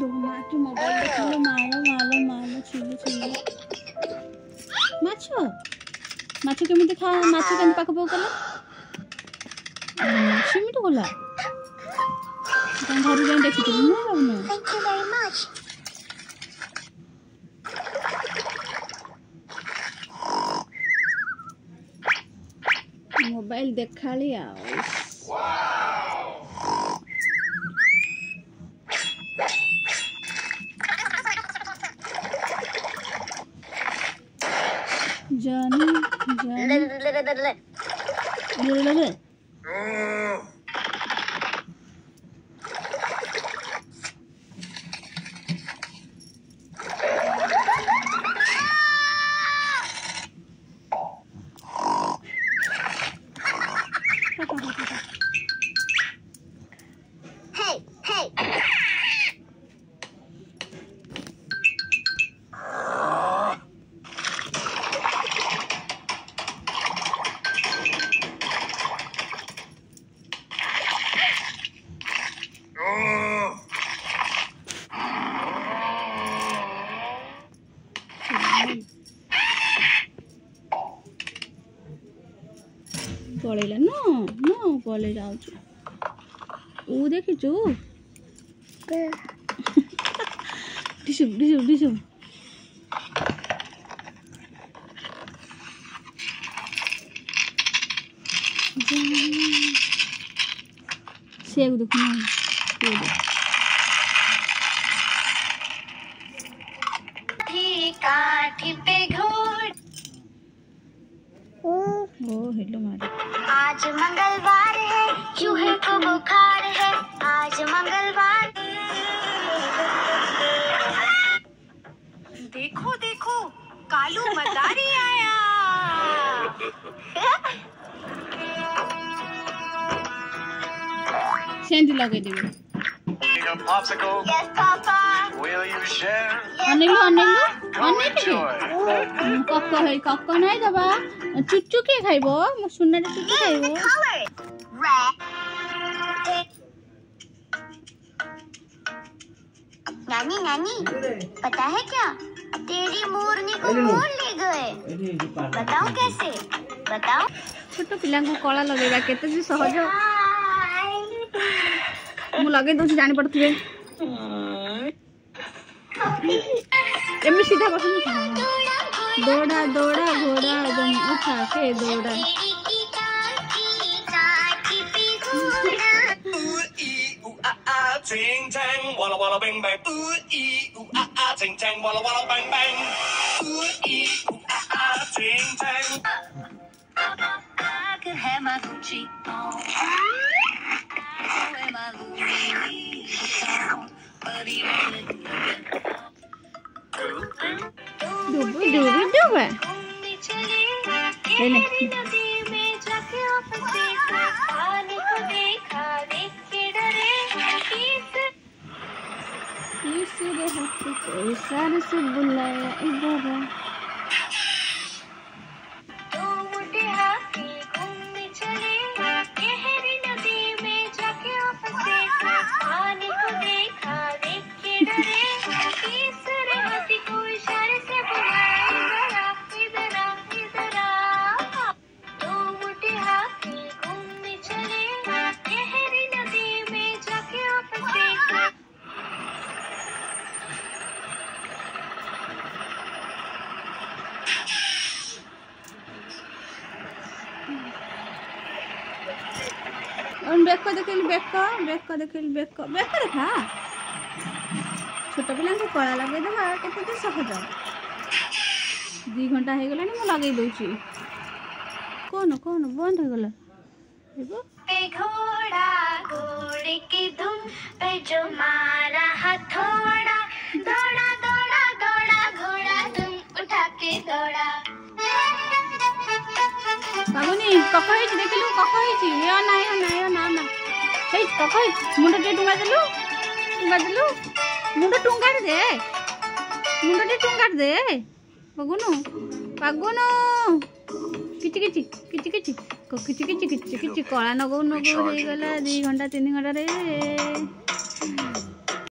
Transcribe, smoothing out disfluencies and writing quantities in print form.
दो माँ मोबाइल देखलो मारो मारो मारो छिलो छिलो माछो माछो केमिति खा माछो केमिति पाख पाख कला सेमिति गला तम घर जाई देखिथिलु ना बाबू Thank you very much. Mobile देखाली आ जानी जानी ले Hey, hey. पळेला न न पळे जाउछु ऊ देखिछु डिसु डिसु डिसु सेव देखो ना काठी पे घोड़ ओ हेलो मारे आज मंगलवार है चूहे को बुखार है आज मंगलवार देखो देखो कालू मदारी आया सेंध लगे देबे Popsicle, Yes, Papa. will you share? अनेलो अनेलो Come अनेलो enjoy. कक्क है कक्क नहीं दबा चुच्चू के खाइबो मो सुन्ना चुच्चू खाइबो Color red. नानी नानी पता है क्या तेरी मोरनी को मोर ले गए बताओ कैसे बताओ छोट पिला को कला लगेबा केते जे सहज मु लगे दो जानि पड़थिबे एमे सीधा बसन दौड़ा दौड़ा घोड़ा एकदम उठा के दौड़ा Ting tang, walla walla bang bang. Ooh ee ooh ah ah, ting tang, walla walla bang bang. Ooh ee ooh ah ah, ting tang. है मागुची डूब डूब डूब ले इसरे हाथ को सारे से बुलाया इधर बेक देखिल बेक बेक देखिल बेक बेक देखा छोट पिला को कला लगे देबा केते सहज 2 घंटा हो गलानी मु लगे दउची कोन कोन बंद हो गला देखो पे घोड़ा घोड़े की धुन पे जो मारा हथौड़ा दौड़ा दौड़ा दौड़ा घोड़ा धुन उठा के दौड़ा बाबूनी ककई देखिलु ककई यो ना ना ना हे ककई मुंड टे टुंगा देलु मुंड टुंगा दे बगुनु पागुनु किच किच किच किच किच किच किच किच कला नगो नगो हो गला 2 घंटा 3 घंटा रे